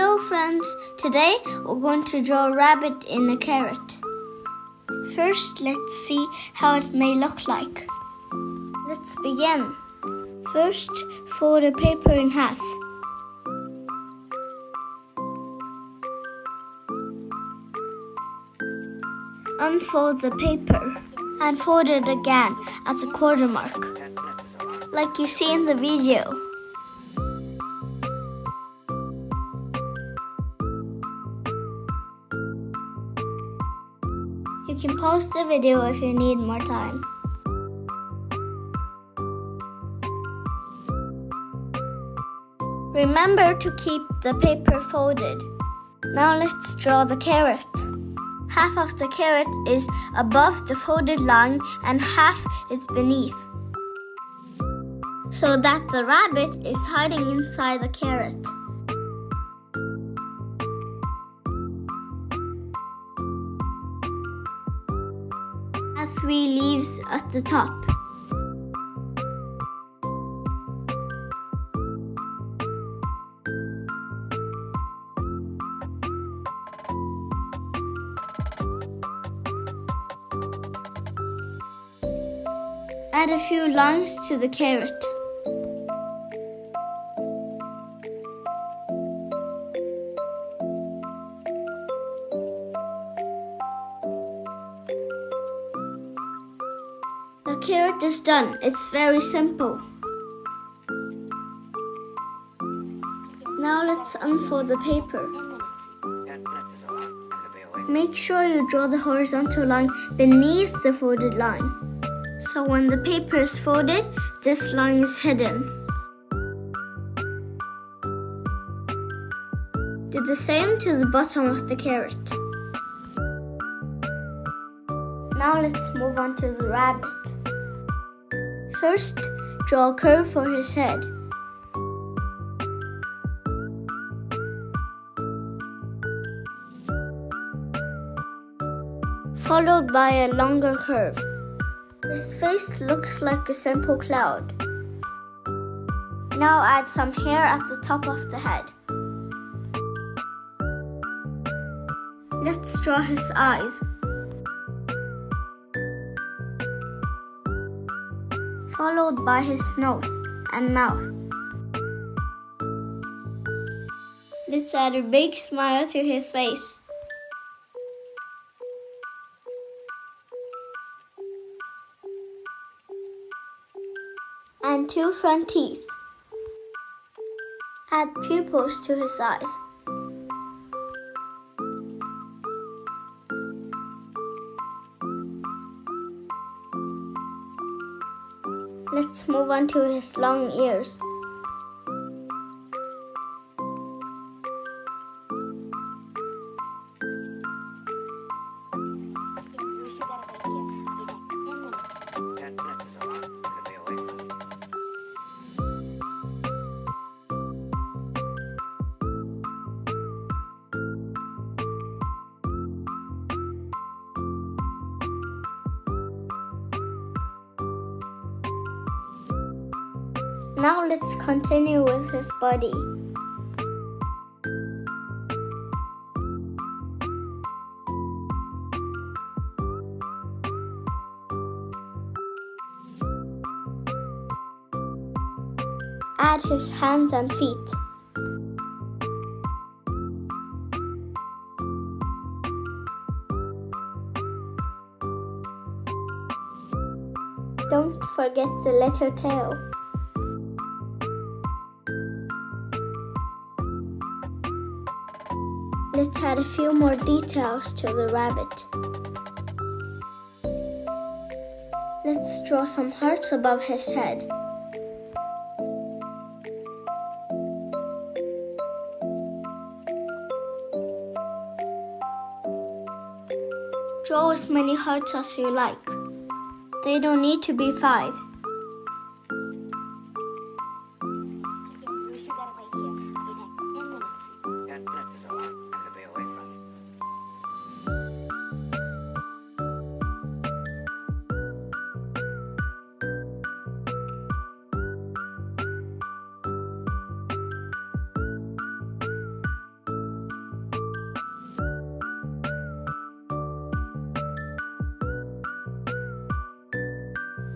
Hello friends, today we're going to draw a rabbit in a carrot. First, let's see how it may look like. Let's begin. First, fold the paper in half. Unfold the paper and fold it again as a quarter mark, like you see in the video. You can pause the video if you need more time. Remember to keep the paper folded. Now let's draw the carrot. Half of the carrot is above the folded line and half is beneath, so that the rabbit is hiding inside the carrot. Add 3 leaves at the top. Add a few lines to the carrot. The carrot is done. It's very simple. Now let's unfold the paper. Make sure you draw the horizontal line beneath the folded line, so when the paper is folded, this line is hidden. Do the same to the bottom of the carrot. Now let's move on to the rabbit. First, draw a curve for his head. Followed by a longer curve. His face looks like a simple cloud. Now add some hair at the top of the head. Let's draw his eyes. Followed by his nose and mouth. Let's add a big smile to his face. And 2 front teeth. Add pupils to his eyes. Let's move on to his long ears. Now let's continue with his body. Add his hands and feet. Don't forget the little tail. Let's add a few more details to the rabbit. Let's draw some hearts above his head. Draw as many hearts as you like. They don't need to be 5.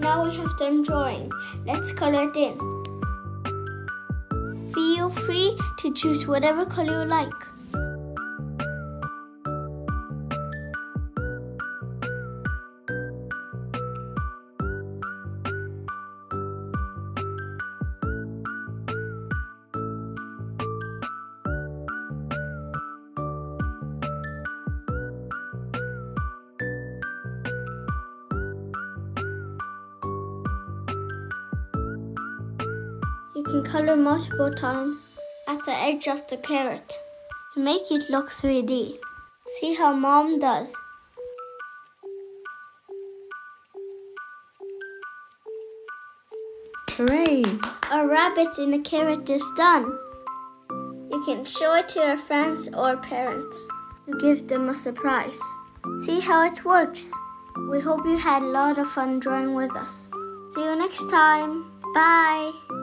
Now we have done drawing. Let's color it in. Feel free to choose whatever color you like. You can color multiple times at the edge of the carrot to make it look 3D. See how Mom does. Hooray! A rabbit in a carrot is done. You can show it to your friends or parents to give them a surprise. See how it works. We hope you had a lot of fun drawing with us. See you next time. Bye!